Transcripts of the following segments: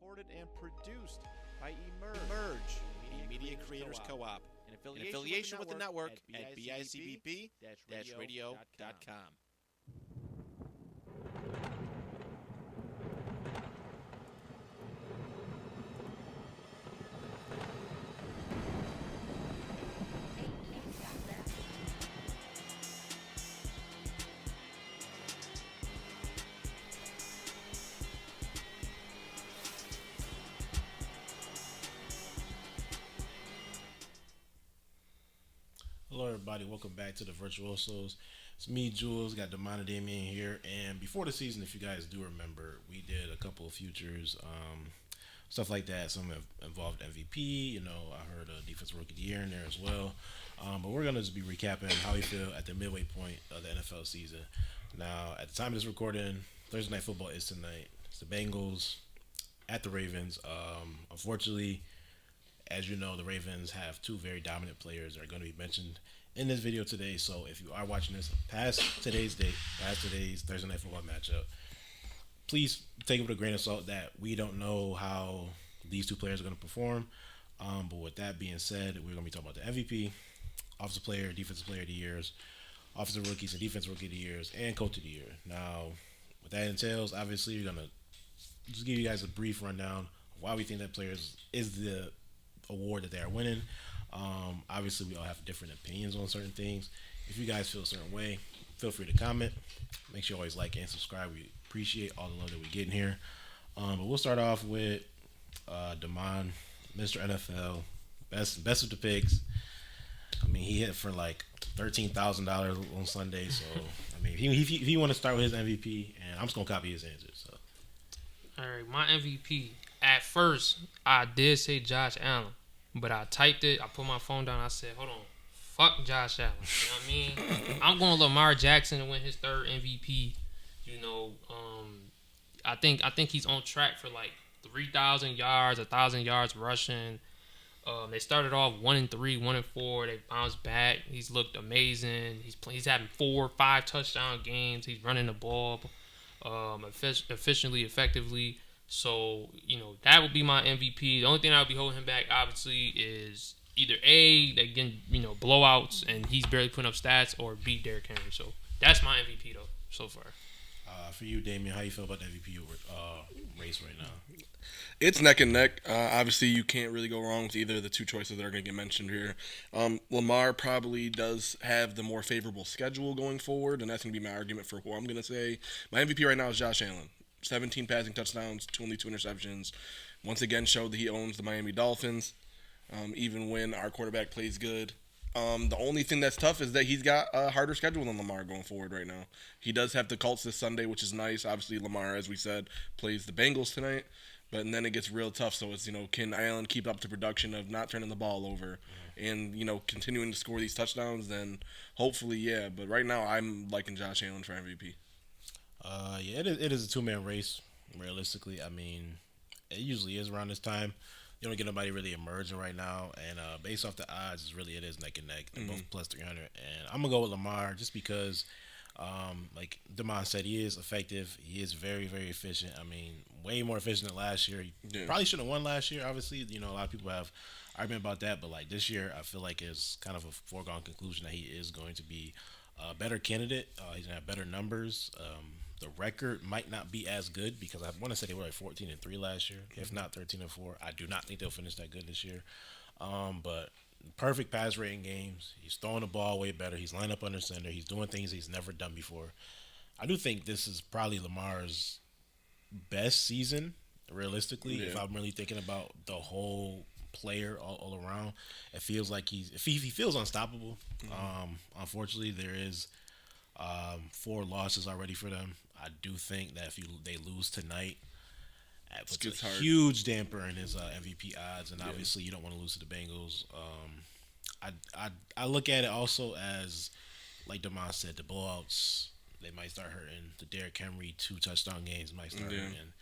recorded and produced by Emerge, a Media Creators Co-op, in affiliation with the network at bicbp-radio.com. Hello everybody, welcome back to the Virtuosos. It's me, Jules, got Damon and Damon here, and before the season, if you guys do remember, we did a couple of futures, stuff like that. Some have involved MVP, I heard a Defensive Rookie of the Year in there as well, but we're going to just be recapping how we feel at the midway point of the NFL season. Now, at the time of this recording, Thursday Night Football is tonight. It's the Bengals at the Ravens. Unfortunately, as you know, the Ravens have two very dominant players that are going to be mentioned in this video today. So if you are watching this past today's Thursday Night Football matchup, please take it with a grain of salt that we don't know how these two players are going to perform. But with that being said, we're going to be talking about the MVP, Offensive Player, Defensive Player of the Years, Offensive Rookies and Defensive Rookie of the Years, and Coach of the Year. Now, what that entails, obviously, we're going to just give you guys a brief rundown of why we think that player is the award that they are winning. Obviously, we all have different opinions on certain things. If you guys feel a certain way, feel free to comment. Make sure you always like and subscribe. We appreciate all the love that we get in here. But we'll start off with Damon, Mr. NFL, best of the picks. I mean, he hit for like $13,000 on Sunday. So, I mean, if he want to start with his MVP, and I'm just going to copy his answer. So, all right, my MVP. At first, I did say Josh Allen, but I typed it. I put my phone down. I said, hold on. Fuck Josh Allen. You know what I mean? I'm going Lamar Jackson to win his third MVP. I think he's on track for like 3,000 yards, 1,000 yards rushing. They started off 1-3, 1-4. They bounced back. He's looked amazing. He's having 4 or 5 touchdown games. He's running the ball efficiently, effectively. So, that would be my MVP. The only thing I would be holding him back, obviously, is either A, they getting, blowouts and he's barely putting up stats, or B, Derrick Henry. So, that's my MVP, though, so far. For you, Damien, how you feel about the MVP race right now? It's neck and neck. Obviously, you can't really go wrong with either of the two choices that are going to get mentioned here. Lamar probably does have the more favorable schedule going forward, and that's going to be my argument for who I'm going to say. My MVP right now is Josh Allen. 17 passing touchdowns, only 2 interceptions. Once again, showed that he owns the Miami Dolphins, even when our quarterback plays good. The only thing that's tough is that he's got a harder schedule than Lamar going forward right now. He does have the Colts this Sunday, which is nice. Obviously, Lamar, as we said, plays the Bengals tonight. But then it gets real tough. So it's, can Allen keep up the production of not turning the ball over and, continuing to score these touchdowns? Then hopefully, yeah. But right now, I'm liking Josh Allen for MVP. Yeah, it is a two-man race, realistically. I mean, it usually is around this time. You don't get nobody really emerging right now, and based off the odds, it is neck and neck. They're both plus 300, and I'm going to go with Lamar just because, like Damon said, he is effective. He is very, very efficient. I mean, way more efficient than last year. He probably shouldn't have won last year, obviously. A lot of people have argument about that, but like this year, I feel like it's kind of a foregone conclusion that he is going to be a better candidate. He's going to have better numbers. The record might not be as good because I want to say they were like 14-3 last year, if not 13-4. I do not think they'll finish that good this year. But perfect pass rating games. He's throwing the ball way better. He's lined up under center. He's doing things he's never done before. I do think this is probably Lamar's best season, realistically. Yeah. If I'm really thinking about the whole player all around, it feels like he feels unstoppable. Unfortunately, there is 4 losses already for them. I do think that if they lose tonight, it puts a huge damper in his MVP odds, and obviously you don't want to lose to the Bengals. I look at it also as, like Damon said, the blowouts, they might start hurting. The Derrick Henry 2 touchdown games might start hurting.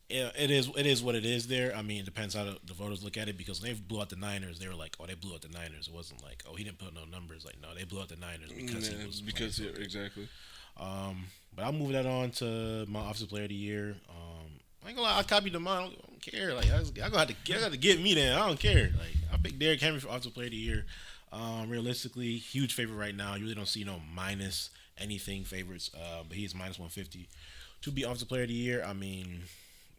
It is what it is there. I mean, it depends how the voters look at it, because when they blew out the Niners, they were like, oh, they blew out the Niners. It wasn't like, oh, he didn't put no numbers. Like, no, they blew out the Niners because exactly. But I'll move that on to my Offensive Player of the Year. I ain't gonna lie, I copied them. I don't care. Like I got to get me there. I don't care. Like I picked Derrick Henry for Offensive Player of the Year. Realistically, huge favorite right now. You really don't see no minus anything favorites. But he's minus 150 to be Offensive Player of the Year. I mean,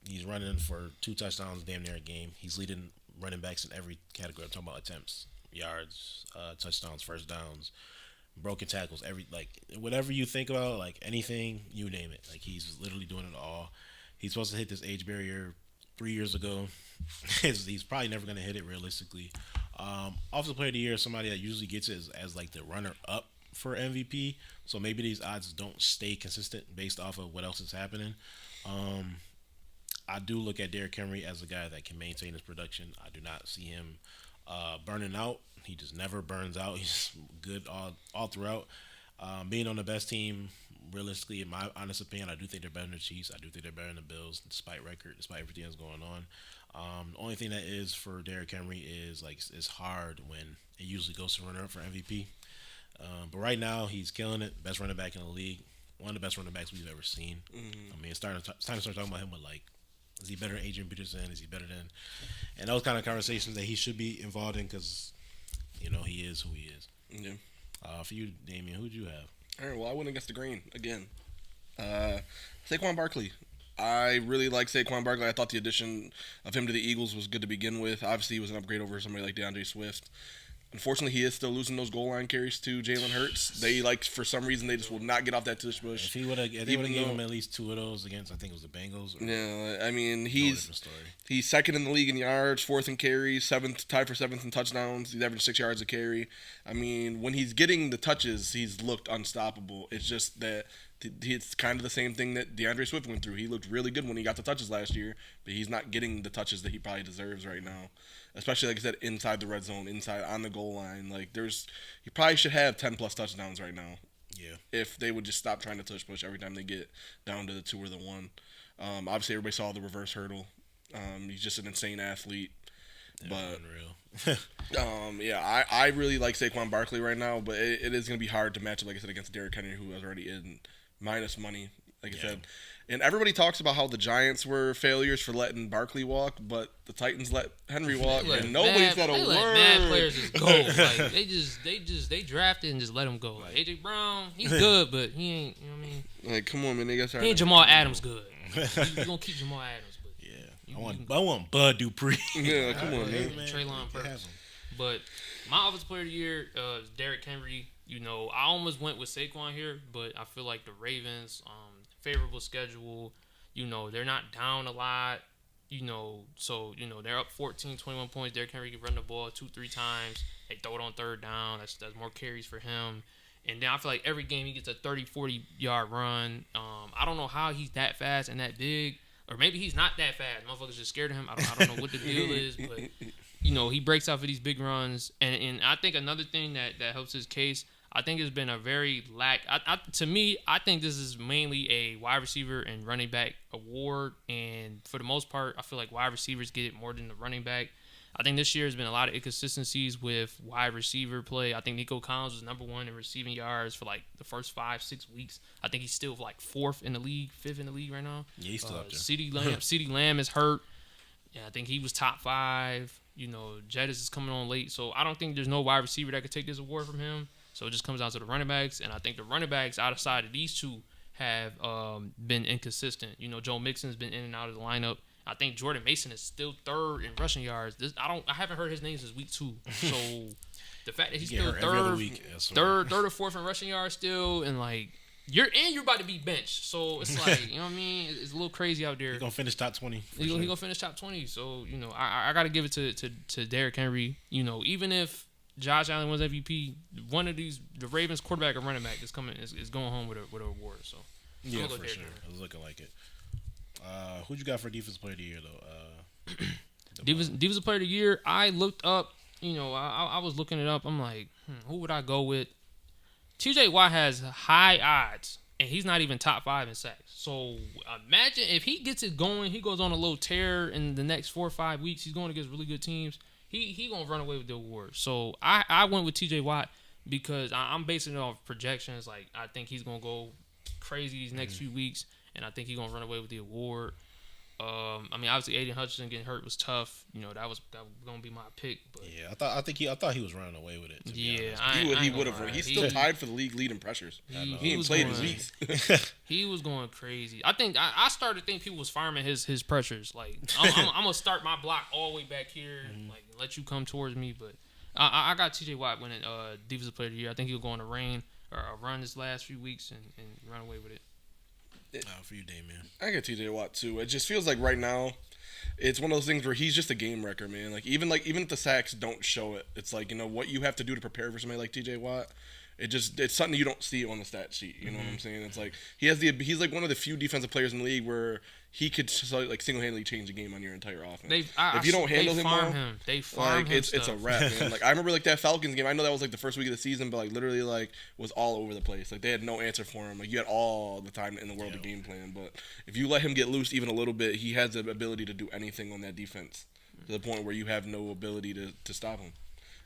he's running for 2 touchdowns damn near a game. He's leading running backs in every category. I'm talking about attempts, yards, touchdowns, first downs, broken tackles, whatever you think about, like anything, you name it. Like he's literally doing it all. He's supposed to hit this age barrier 3 years ago. He's probably never going to hit it realistically. Offensive Player of the Year is somebody that usually gets it as like the runner up for MVP. So maybe these odds don't stay consistent based off of what else is happening. I do look at Derrick Henry as a guy that can maintain his production. I do not see him burning out. He just never burns out. He's good all throughout. Being on the best team, realistically, in my honest opinion, I do think they're better than the Chiefs. I do think they're better than the Bills, despite record, despite everything that's going on. The only thing that is for Derrick Henry is like it's hard when it usually goes to runner up for MVP. But right now, he's killing it. Best running back in the league. One of the best running backs we've ever seen. Mm-hmm. I mean, it's time to start talking about him with like, is he better than Adrian Peterson? Is he better than? And those kind of conversations that he should be involved in because, he is who he is. Yeah. For you, Damien, who'd you have? All right, well, I went against the grain again. Saquon Barkley. I really like Saquon Barkley. I thought the addition of him to the Eagles was good to begin with. Obviously, he was an upgrade over somebody like DeAndre Swift. Unfortunately, he is still losing those goal line carries to Jalen Hurts. They for some reason, they just will not get off that tush push. If they would have given him at least 2 of those against, I think it was the Bengals. Yeah, I mean, he's second in the league in yards, 4th in carries, tied for 7th in touchdowns. He's averaging 6 yards a carry. I mean, when he's getting the touches, he's looked unstoppable. It's just that it's kind of the same thing that DeAndre Swift went through. He looked really good when he got the touches last year, but he's not getting the touches that he probably deserves right now. Especially, like I said, inside the red zone, inside on the goal line. Like, he probably should have 10-plus touchdowns right now. Yeah. If they would just stop trying to tush push every time they get down to the 2 or the 1. Obviously, everybody saw the reverse hurdle. He's just an insane athlete. Yeah, unreal. Yeah, I really like Saquon Barkley right now, but it is going to be hard to match it, like I said, against Derrick Henry, who was already in minus money, like I said. And everybody talks about how the Giants were failures for letting Barkley walk, but the Titans let Henry walk, and nobody said a word. They let mad players just go. Like, they drafted and just let him go. Like, A.J. Brown, he's good, but he ain't, you know what I mean? Like, come on, man. They got he ain't Jamal Adams good. You're going to keep Jamal Adams, but yeah. I want Bud Dupree. Yeah, come on, man. Treylon Burks. But my Offensive Player of the Year is Derrick Henry. I almost went with Saquon here, but I feel like the Ravens, favorable schedule, they're not down a lot, so, they're up 14, 21 points. Derrick Henry can run the ball 2-3 times. They throw it on 3rd down. That's more carries for him. And then I feel like every game he gets a 30, 40-yard run. I don't know how he's that fast and that big, or maybe he's not that fast. Motherfuckers just scared of him. I don't know what the deal is, but, he breaks out for these big runs. And I think another thing that helps his case, I think it's been a very to me, I think this is mainly a wide receiver and running back award. And for the most part, I feel like wide receivers get it more than the running back. I think this year has been a lot of inconsistencies with wide receiver play. I think Nico Collins was number 1 in receiving yards for like the first 5-6 weeks. I think he's still like 4th in the league, 5th in the league right now. Yeah, he's still up there. CeeDee Lamb is hurt. Yeah, I think he was top 5. Jettis is coming on late. So I don't think there's no wide receiver that could take this award from him. So it just comes down to the running backs, and I think the running backs outside of these 2 have been inconsistent. Joe Mixon's been in and out of the lineup. I think Jordan Mason is still 3rd in rushing yards. I haven't heard his name since week 2. So the fact that he's still 3rd or 4th in rushing yards still, and like you're about to be benched. So it's like, you know what I mean? It's a little crazy out there. He's gonna finish top 20. He's gonna finish top 20. So I gotta give it to Derrick Henry. Even if Josh Allen wins MVP, one of the Ravens quarterback or running back is going home with an award. So yeah, for sure. It was looking like it. Who'd you got for Defensive Player of the Year though? Defensive Player of the Year. I looked up. I was looking it up. I'm like, who would I go with? T.J. Watt has high odds, and he's not even top 5 in sacks. So imagine if he gets it going, he goes on a little tear in the next 4 or 5 weeks. He's going against really good teams. He gonna run away with the award. So I went with T.J. Watt because I'm basing it off projections. Like I think he's gonna go crazy these next few weeks, and I think he's gonna run away with the award. I mean, obviously, Aiden Hutchinson getting hurt was tough. You know, that was gonna be my pick. But yeah, I thought he was running away with it. Yeah, he would have. He's still tied for the league lead in pressures. He ain't played in weeks. He was going crazy. I think I started to think people was farming his pressures. Like I'm gonna start my block all the way back here, like let you come towards me. But I got T.J. Watt winning Defensive Player of the Year. I think he'll go on a run this last few weeks and run away with it. For you, Damon. I get TJ Watt too. It just feels like right now, it's one of those things where he's just a game wrecker, man. Even if the sacks don't show it, it's like, you know, what you have to do to prepare for somebody like TJ Watt. It's something you don't see on the stat sheet. You know what I'm saying? It's like he's like one of the few defensive players in the league where he could like single-handedly change the game on your entire offense. If you don't handle him well, they farm him. It's a wrap, man. Like I remember like that Falcons game. I know that was like the first week of the season, but like literally like was all over the place. Like they had no answer for him. Like you had all the time in the world to game plan, but if you let him get loose even a little bit, he has the ability to do anything on that defense to the point where you have no ability to stop him.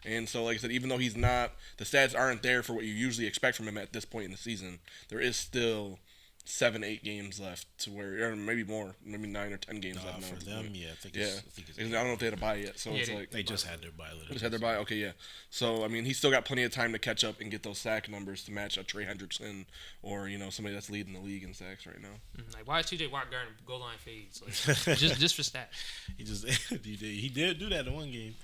And so, like I said, even though he's not, the stats aren't there for what you usually expect from him at this point in the season, there is still 7-8 games left to where, or maybe more, maybe 9 or 10 games left now. For them, yeah, I think I don't know if they had a bye yet, so it's like they just had their bye. Just had their bye, okay, yeah. So I mean, he's still got plenty of time to catch up and get those sack numbers to match a 𝙤𝙤𝙢𝙢𝙀 or somebody that's leading the league in sacks right now. Like why is TJ Watt guarding goal line fades? Like, just for stats. He did do that in one game.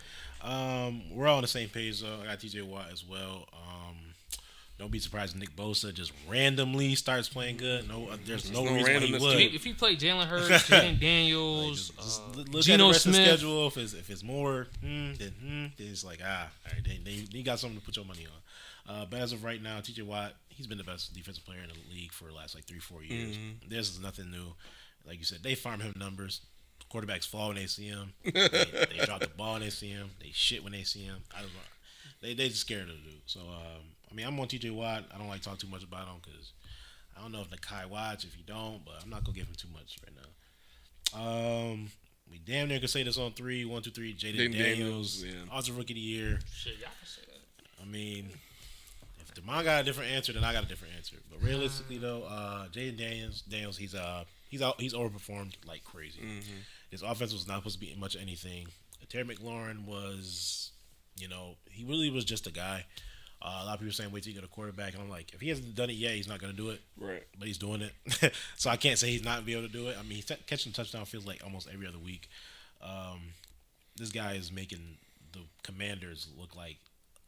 We're all on the same page though. I got TJ Watt as well. Don't be surprised if Nick Bosa just randomly starts playing good. There's no reason why he would. If he played Jalen Hurts, Jaden Daniels, look Geno at the rest Smith. of the schedule. If it's more, then it's like all right, they got something to put your money on. But as of right now, TJ Watt, he's been the best defensive player in the league for the last like 3-4 years. This is nothing new. Like you said, they farm him numbers. Quarterbacks fall when they see him. They drop the ball when they see him. They shit when they see him. They just scared of the dude. So I mean, I'm on TJ Watt. I don't like to talk too much about him because I don't know if Nakai watch if you don't, but I'm not gonna give him too much right now. We damn near could say this on 3, 1, 2, 3. Jaden Daniels, Offensive Rookie of the Year. Shit, y'all can say that. I mean, if Damon got a different answer, then I got a different answer. But realistically, though, Jaden Daniels, he's overperformed like crazy. His offense was not supposed to be much of anything. Terry McLaurin was, he really was just a guy. A lot of people saying, wait till you get a quarterback. And I'm like, if he hasn't done it yet, he's not going to do it. Right. But he's doing it. So I can't say he's not going to be able to do it. I mean, he's catching touchdown feels like almost every other week. This guy is making the Commanders look like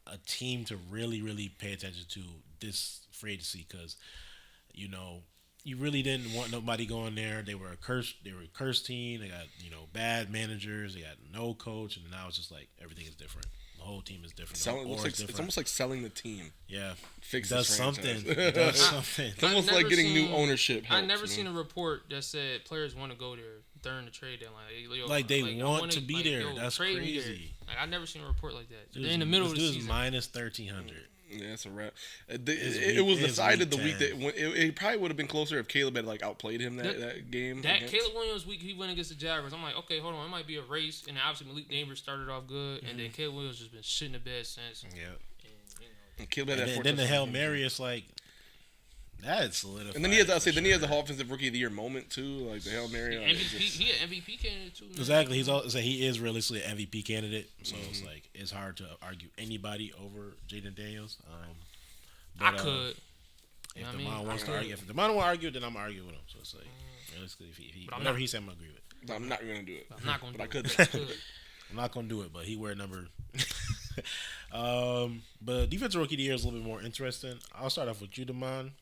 a team to really, really pay attention to this free agency because, you really didn't want nobody going there. They were a cursed team. They got, bad managers. They got no coach. And now it's just like everything is different. The whole team is different. It's almost like selling the team. Yeah. Fix does something. It does something. It's almost like getting new ownership. I've never seen a report that said players want to go there during the trade deadline. Like they want to be there. That's crazy. Like, I've never seen a report like that. They're in the middle of the season. Minus 1,300. Yeah, that's a wrap. It was decided the week that it probably would have been closer if Caleb had outplayed him that game. Caleb Williams week he went against the Jaguars. I'm like, okay, hold on, it might be a race. And obviously Malik Neighbors started off good, and then Caleb Williams just been shit in the bed since. Yeah. And Caleb had then the Hail Mary is like that solidified. And then he has the Offensive Rookie of the Year moment too, like the Hail Mary. He an MVP candidate too. Man. Exactly. He is realistically an MVP candidate. So it's like it's hard to argue anybody over Jaden Daniels. I could. If Damon wants to argue, if Damon wants to argue, then I'm arguing with him. So it's like realistically, whatever he said, I'm gonna agree with. I'm not gonna do it. I'm not gonna. But I could. I'm not gonna do it, but he wear number. But defensive rookie of the year is a little bit more interesting. I'll start off with you, Damon.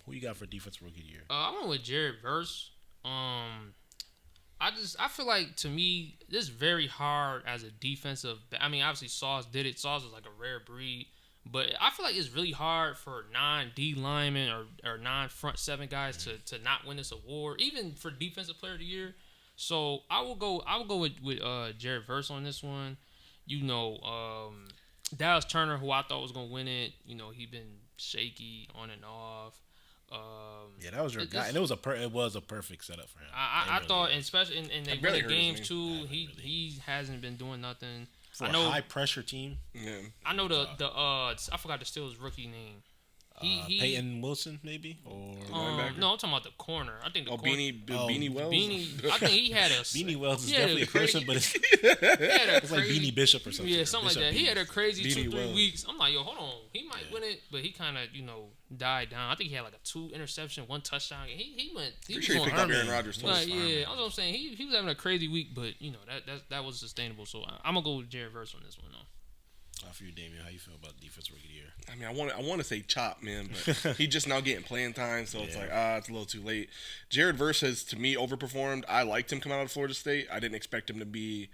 Who you got for defensive rookie of the year? I went with Jared Verse. I feel like to me this is very hard as a defensive. I mean, obviously Sauce did it. Sauce is like a rare breed, but I feel like it's really hard for non-D linemen or non-front seven guys to not win this award, even for defensive player of the year. So I will go with Jared Verse on this one. Dallas Turner, who I thought was gonna win it. He been shaky on and off. That was your guy, and it was a perfect setup for him. I thought, especially in they win the games too. He hasn't been doing nothing for a high pressure team. Yeah, I know I forgot the Steelers rookie name. Peyton Wilson, maybe, or linebacker? No, I'm talking about the corner. I think the corner. Beanie Wells. I think he had a Beanie Wells is definitely a person, but it's like Beanie Bishop or something. Yeah, something Bishop like that. He had a crazy Beanie 2-3 Wells. weeks. I'm like, yo, hold on. He might win it, but he kind of, died down. I think he had like a 2 interception, 1 touchdown. He went. He was Pretty sure he going picked up Herman. Aaron Rodgers too. But yeah, I was gonna say he was having a crazy week, but that was sustainable. So I'm gonna go with Jared Verse on this one though. For you, Damien, how you feel about defensive rookie of the year? I mean, I want to say Chop, man, but he just now getting playing time, so it's like, it's a little too late. Jared Verse has, to me, overperformed. I liked him coming out of Florida State. I didn't expect him to be,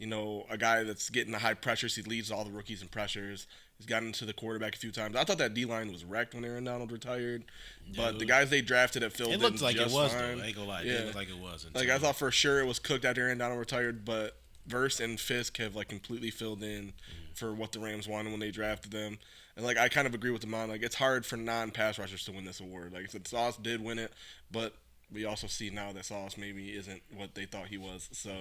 a guy that's getting the high pressures. He leads all the rookies in pressures. He's gotten to the quarterback a few times. I thought that D-line was wrecked when Aaron Donald retired, but the guys they drafted have filled in It looked like it was, fine. though. I ain't gonna lie. Yeah. It looked like it was. Like, I thought for sure it was cooked after Aaron Donald retired, but Verse and Fisk have, completely filled in for what the Rams wanted when they drafted them. And, I kind of agree with Damon. It's hard for non-pass rushers to win this award. Like I said, Sauce did win it, but we also see now that Sauce maybe isn't what they thought he was. So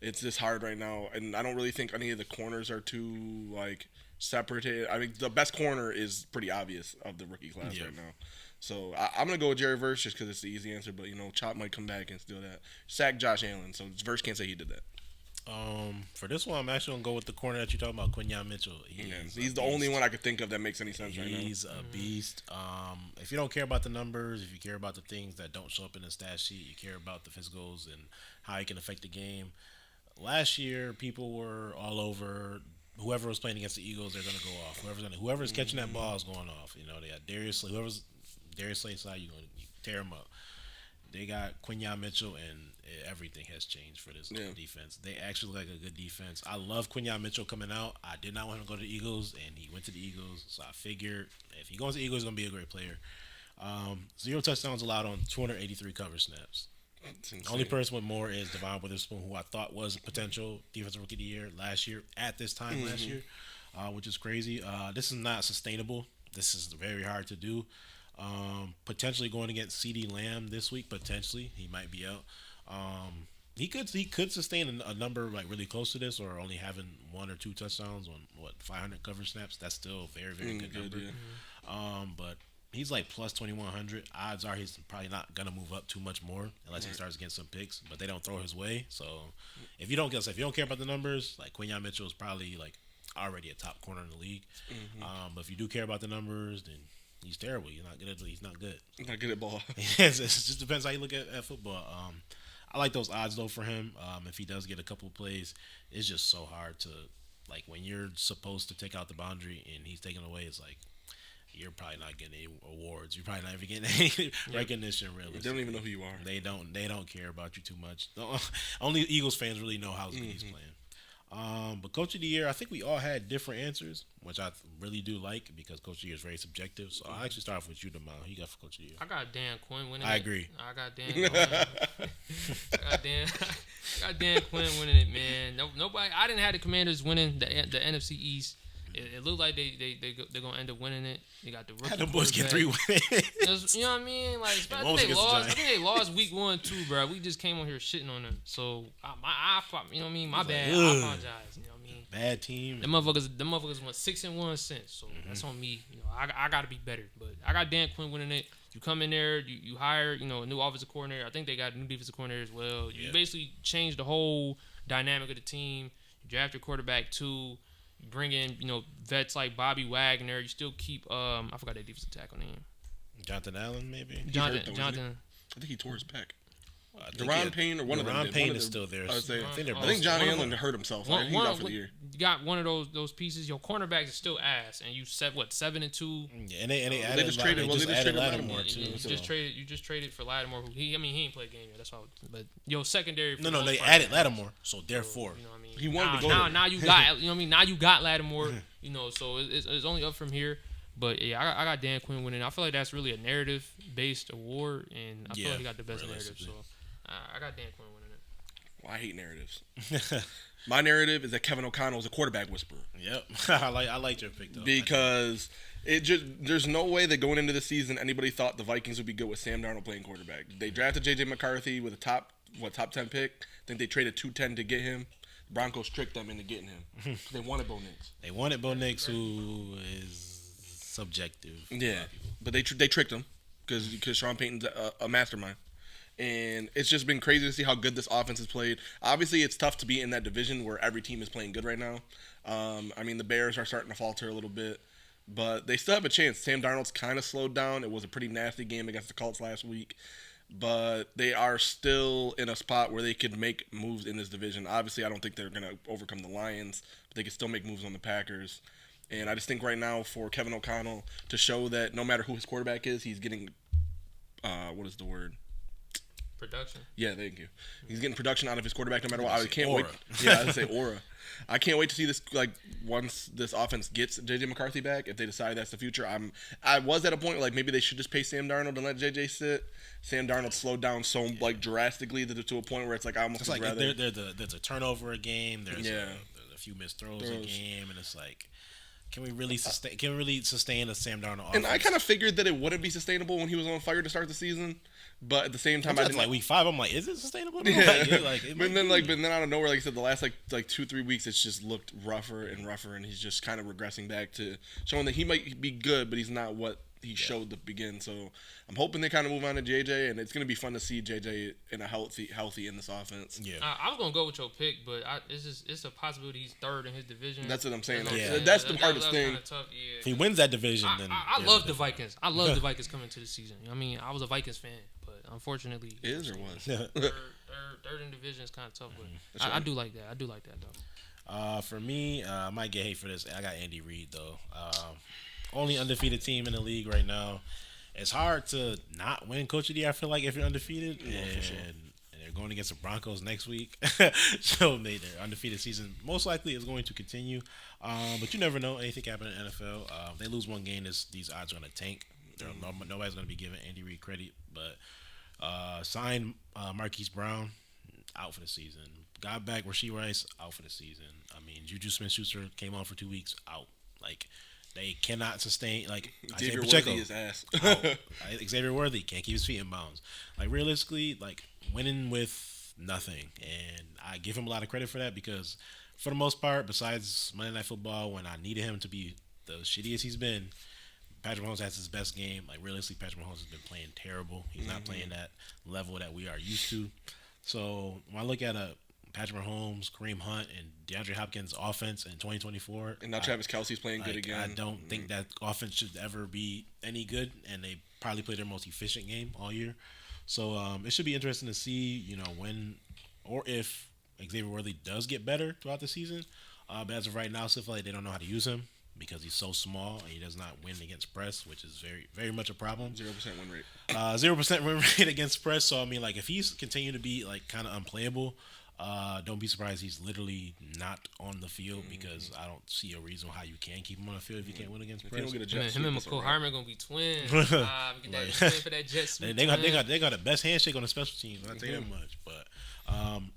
it's just hard right now. And I don't really think any of the corners are too, separated. I mean, the best corner is pretty obvious of the rookie class right now. So I'm going to go with Jerry Verse just because it's the easy answer. But, Chop might come back and steal that. Sack Josh Allen. So Verse can't say he did that. For this one, I'm actually gonna go with the corner that you talking about, 𝗏𝗏 𝗏𝗏. He's the only one I could think of that makes any sense right now. He's a beast. If you don't care about the numbers, if you care about the things that don't show up in the stat sheet, you care about the physicals and how he can affect the game. Last year, people were all over. Whoever was playing against the Eagles, they're gonna go off. Whoever's catching that ball is going off. They got whoever's Darius Slay side, you tear him up. They got 𝗏𝗏 𝗏𝗏, and everything has changed for this defense. They actually look like a good defense. I love 𝗏𝗏 𝗏𝗏 coming out. I did not want him to go to the Eagles, and he went to the Eagles. So I figured if he goes to the Eagles, he's going to be a great player. 0 touchdowns allowed on 283 cover snaps. Only person with more is Devon Witherspoon, who I thought was a potential defensive rookie of the year last year, at this time last year, which is crazy. This is not sustainable. This is very hard to do. Potentially going against CeeDee Lamb this week. Potentially, he might be out. He could sustain a number really close to this, or only having 1 or 2 touchdowns on 500 coverage snaps. That's still a very very good number. Yeah. But he's plus 2,100. Odds are he's probably not gonna move up too much more unless he starts getting some picks. But they don't throw his way. So if you don't care about the numbers, 𝗏𝗏 𝗏𝗏 is probably already a top corner in the league. But if you do care about the numbers, then he's terrible. He's not good at ball. It just depends how you look at football. I like those odds though for him. If he does get a couple of plays, it's just so hard to when you're supposed to take out the boundary and he's taking away. It's you're probably not getting any awards. You're probably not even getting any recognition. Really, they don't even know who you are. They don't care about you too much. Only Eagles fans really know how good he's playing. But Coach of the Year, I think we all had different answers, which I really do like because Coach of the Year is very subjective. So I'll actually start off with you, Damon. Who you got for Coach of the Year? I got Dan Quinn winning I agree. I got Dan Quinn. I got Dan Quinn winning it, man. Nobody. I didn't have the Commanders winning the NFC East. It looked like they're gonna end up winning it. They got the rookie. Had the boys get 3 wins. You know what I mean? I think they lost week 1 too, bro. We just came on here shitting on them. So you know what I mean? My bad. I apologize. You know what I mean? Bad team. The motherfuckers went 6-1 since. So that's on me. I gotta be better. But I got Dan Quinn winning it. You come in there, you hire, a new offensive coordinator. I think they got a new defensive coordinator as well. You basically change the whole dynamic of the team. You draft your quarterback too. You bring in, vets like Bobby Wagner. You still keep, I forgot that defensive tackle name. Jonathan Allen, maybe? Jonathan. I think he tore his pec. Deron Payne or one of them. Deron Payne is still there. I think John Allen hurt himself. He's out for the year. You got one of those pieces. Your cornerbacks is still ass, and you set 7-2. Yeah, and they added. They just traded Lattimore too. You just traded for Lattimore. Who he ain't played a game yet. That's why. But secondary. No, they added Lattimore. So therefore, you know what I mean. He wanted to go. Now you got. You know what I mean. Now you got Lattimore. So it's only up from here. But yeah, I got Dan Quinn winning. I feel like that's really a narrative-based award, and I feel like he got the best narrative. So I got Dan Quinn winning it. Well, I hate narratives. My narrative is that Kevin O'Connell is a quarterback whisperer. Yep, I liked your pick though. Because there's no way that going into the season anybody thought the Vikings would be good with Sam Darnold playing quarterback. They drafted J.J. McCarthy with a top 10 pick. I think they traded 210 to get him. The Broncos tricked them into getting him. They wanted Bo Nix. They wanted Bo Nix, who is subjective. Yeah, but they tricked him because Sean Payton's a mastermind. And it's just been crazy to see how good this offense has played. Obviously, it's tough to be in that division where every team is playing good right now. I mean, the Bears are starting to falter a little bit, but they still have a chance. Sam Darnold's kind of slowed down. It was a pretty nasty game against the Colts last week, but they are still in a spot where they could make moves in this division. Obviously, I don't think they're going to overcome the Lions, but they could still make moves on the Packers. And I just think right now for Kevin O'Connell to show that no matter who his quarterback is, he's getting, what is the word? Production. Yeah, thank you. He's getting production out of his quarterback no matter what. I can't wait. Yeah, I would say aura. I can't wait to see this. Like once this offense gets JJ McCarthy back, if they decide that's the future, I was at a point like maybe they should just pay Sam Darnold and let JJ sit. Sam Darnold slowed down so like drastically to a point where it's like I almost would rather. There's a turnover a game. There's a few missed throws a game, and it's like. Can we really sustain a Sam Darnold offense? And I kind of figured that it wouldn't be sustainable when he was on fire to start the season, but at the same time, I didn't like week 5. I'm like, is it sustainable? Yeah. But then out of nowhere, like I said, the last like 2-3 weeks, it's just looked rougher and rougher, and he's just kind of regressing back to showing that he might be good, but he's not what he showed to begin. So I'm hoping they kind of move on to JJ, and it's going to be fun to see JJ in a healthy in this offense. Yeah, I was gonna go with your pick, but it's a possibility he's third in his division. That's what I'm saying. Yeah. That's the hardest thing. Tough, yeah. If he wins that division, then I love the Vikings. I love the Vikings coming to the season. I mean, I was a Vikings fan, but unfortunately, is or was third in division is kind of tough. But I do like that. I do like that though. For me, I might get hate for this. I got Andy Reid though. Only undefeated team in the league right now. It's hard to not win Coach of the Year, I feel like, if you're undefeated. And they're going against the Broncos next week. So their undefeated season most likely is going to continue. But you never know. Anything can happen in the NFL. They lose one game, these odds are going to tank. Nobody's going to be giving Andy Reid credit. But sign Marquise Brown, out for the season. Got back Rashee Rice, out for the season. I mean, Juju Smith-Schuster came on for 2 weeks, out. Like, they cannot sustain, like, Xavier Pacheco, Worthy is ass. Xavier Worthy can't keep his feet in bounds. Like, realistically, like, winning with nothing. And I give him a lot of credit for that because, for the most part, besides Monday Night Football, when I needed him to be the shittiest he's been, Patrick Mahomes has his best game. Like, realistically, Patrick Mahomes has been playing terrible. He's not playing that level that we are used to. So, when I look at Patrick Mahomes, Kareem Hunt, and DeAndre Hopkins' offense in 2024. And now Travis Kelce's playing good again. I don't think that offense should ever be any good, and they probably play their most efficient game all year. So it should be interesting to see, when or if Xavier Worthy does get better throughout the season. But as of right now, I still feel like they don't know how to use him because he's so small and he does not win against press, which is very, very much a problem. 0% win rate. 0% win rate against press. So, I mean, like, if he's continuing to be, like, kind of unplayable, don't be surprised he's literally not on the field because I don't see a reason how you can keep him on the field if you can't win against press. Him and McCole Harmon gonna be twins. Get that twin for that jet sweep. They got the best handshake on the special teams. I'll tell you that much. But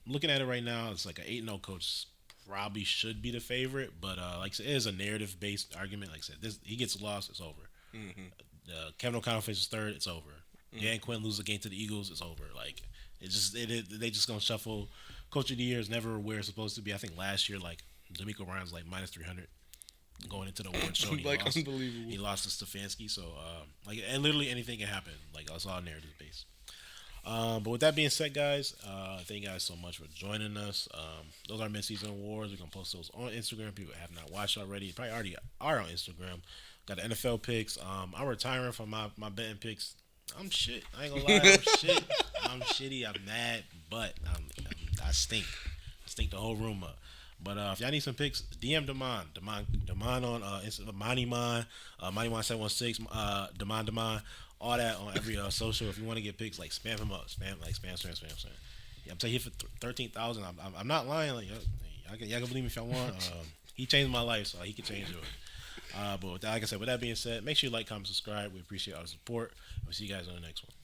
looking at it right now, it's like an 8-0 coach probably should be the favorite. But like I said, it is a narrative based argument. Like I said, he gets lost, it's over. Kevin O'Connell finishes third, it's over. Dan Quinn loses a game to the Eagles, it's over. Like they just gonna shuffle. Coach of the Year is never where it's supposed to be. I think last year, like, D'Amico Ryan's like minus 300 going into the award show. Like, unbelievable. He lost to Stefanski. So, and literally anything can happen. Like, it's all narrative based. But with that being said, guys, thank you guys so much for joining us. Those are mid-season awards. We're going to post those on Instagram. People have not watched already. Probably already are on Instagram. Got the NFL picks. I'm retiring from my betting picks. I'm shit. I ain't gonna lie. I'm shit. I'm shitty. I'm mad, but I stink. I stink the whole room up. But if y'all need some picks, DM Damon on Instagram, Moneyman, Moneyman716, Damon, all that on every social. If you want to get picks, like spam him up, spam. Yeah, I'm telling you, for 13,000, I'm not lying. Like y'all can believe me if y'all want. He changed my life, so he can change yours. But like I said, with that being said, make sure you like, comment, subscribe. We appreciate all the support. We'll see you guys on the next one.